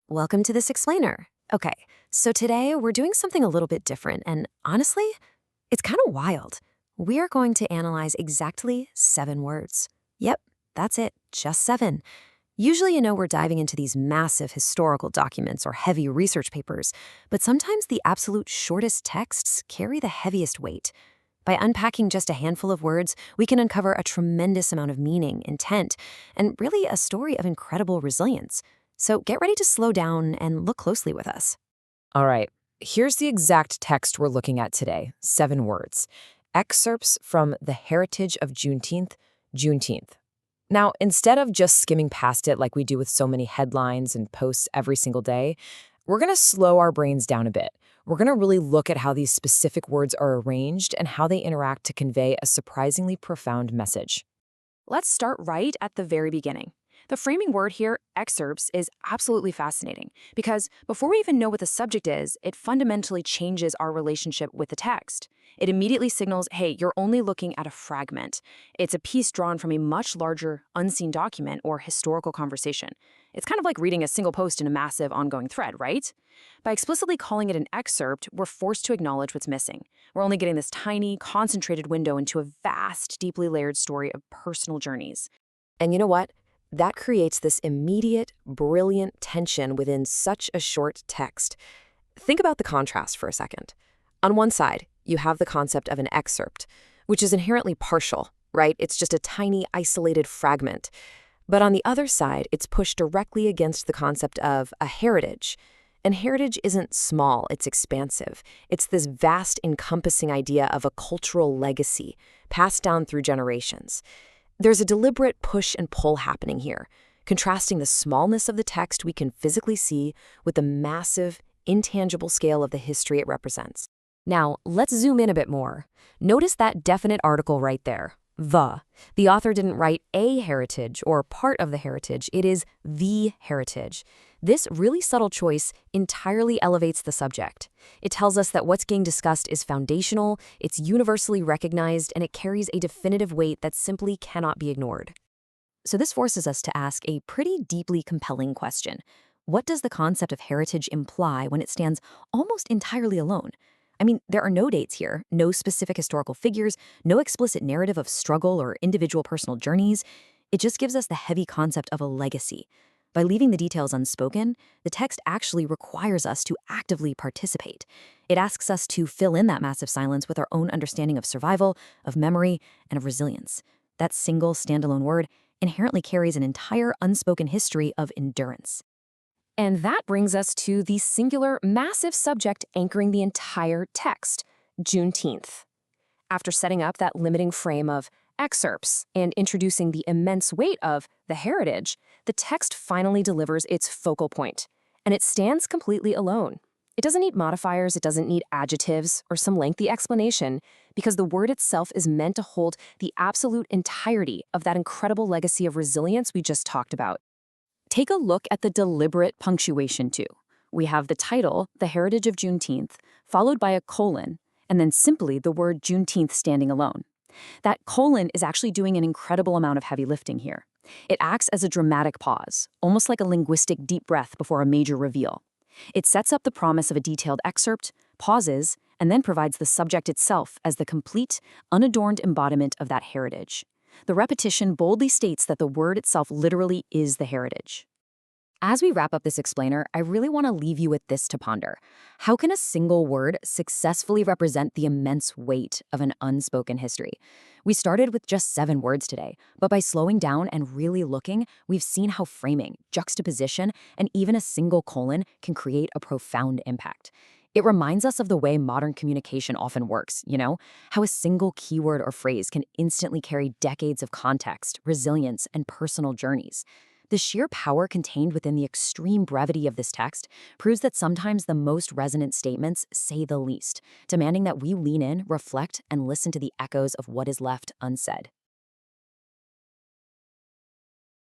Welcome to this explainer. Okay, so today we're doing something a little bit different, and honestly, it's kind of wild. We are going to analyze exactly 7 words. Yep, that's it, just 7. Usually, we're diving into these massive historical documents or heavy research papers, but sometimes the absolute shortest texts carry the heaviest weight. By unpacking just a handful of words, we can uncover a tremendous amount of meaning, intent, and really a story of incredible resilience. So get ready to slow down and look closely with us. All right, here's the exact text we're looking at today, 7 words. Excerpts from The Heritage of Juneteenth. Now, instead of just skimming past it like we do with so many headlines and posts every single day, we're going to slow our brains down a bit. We're going to really look at how these specific words are arranged and how they interact to convey a surprisingly profound message. Let's start right at the very beginning. The framing word here, excerpts, is absolutely fascinating because before we even know what the subject is, it fundamentally changes our relationship with the text. It immediately signals, hey, you're only looking at a fragment. It's a piece drawn from a much larger, unseen document or historical conversation. It's kind of like reading a single post in a massive, ongoing thread, right? By explicitly calling it an excerpt, we're forced to acknowledge what's missing. We're only getting this tiny, concentrated window into a vast, deeply layered story of personal journeys. And you know what? That creates this immediate, brilliant tension within such a short text. Think about the contrast for a second. On one side, you have the concept of an excerpt, which is inherently partial, right? It's just a tiny, isolated fragment. But on the other side, it's pushed directly against the concept of a heritage. And heritage isn't small, it's expansive. It's this vast, encompassing idea of a cultural legacy passed down through generations. There's a deliberate push and pull happening here, contrasting the smallness of the text we can physically see with the massive, intangible scale of the history it represents. Now, let's zoom in a bit more. Notice that definite article right there, the. The author didn't write a heritage or part of the heritage, it is the heritage. This really subtle choice entirely elevates the subject. It tells us that what's being discussed is foundational, it's universally recognized, and it carries a definitive weight that simply cannot be ignored. So this forces us to ask a pretty deeply compelling question. What does the concept of heritage imply when it stands almost entirely alone? I mean, there are no dates here, no specific historical figures, no explicit narrative of struggle or individual personal journeys. It just gives us the heavy concept of a legacy. By leaving the details unspoken, the text actually requires us to actively participate. It asks us to fill in that massive silence with our own understanding of survival, of memory, and of resilience. That single standalone word inherently carries an entire unspoken history of endurance. And that brings us to the singular, massive subject anchoring the entire text, Juneteenth. After setting up that limiting frame of excerpts and introducing the immense weight of the heritage, the text finally delivers its focal point, and it stands completely alone. It doesn't need modifiers, it doesn't need adjectives or some lengthy explanation, because the word itself is meant to hold the absolute entirety of that incredible legacy of resilience we just talked about. Take a look at the deliberate punctuation, too. We have the title, The Heritage of Juneteenth, followed by a colon, and then simply the word Juneteenth standing alone. That colon is actually doing an incredible amount of heavy lifting here. It acts as a dramatic pause, almost like a linguistic deep breath before a major reveal. It sets up the promise of a detailed excerpt, pauses, and then provides the subject itself as the complete, unadorned embodiment of that heritage. The repetition boldly states that the word itself literally is the heritage. As we wrap up this explainer, I really want to leave you with this to ponder. How can a single word successfully represent the immense weight of an unspoken history? We started with just 7 words today, but by slowing down and really looking, we've seen how framing, juxtaposition, and even a single colon can create a profound impact. It reminds us of the way modern communication often works, how a single keyword or phrase can instantly carry decades of context, resilience, and personal journeys. The sheer power contained within the extreme brevity of this text proves that sometimes the most resonant statements say the least, demanding that we lean in, reflect, and listen to the echoes of what is left unsaid.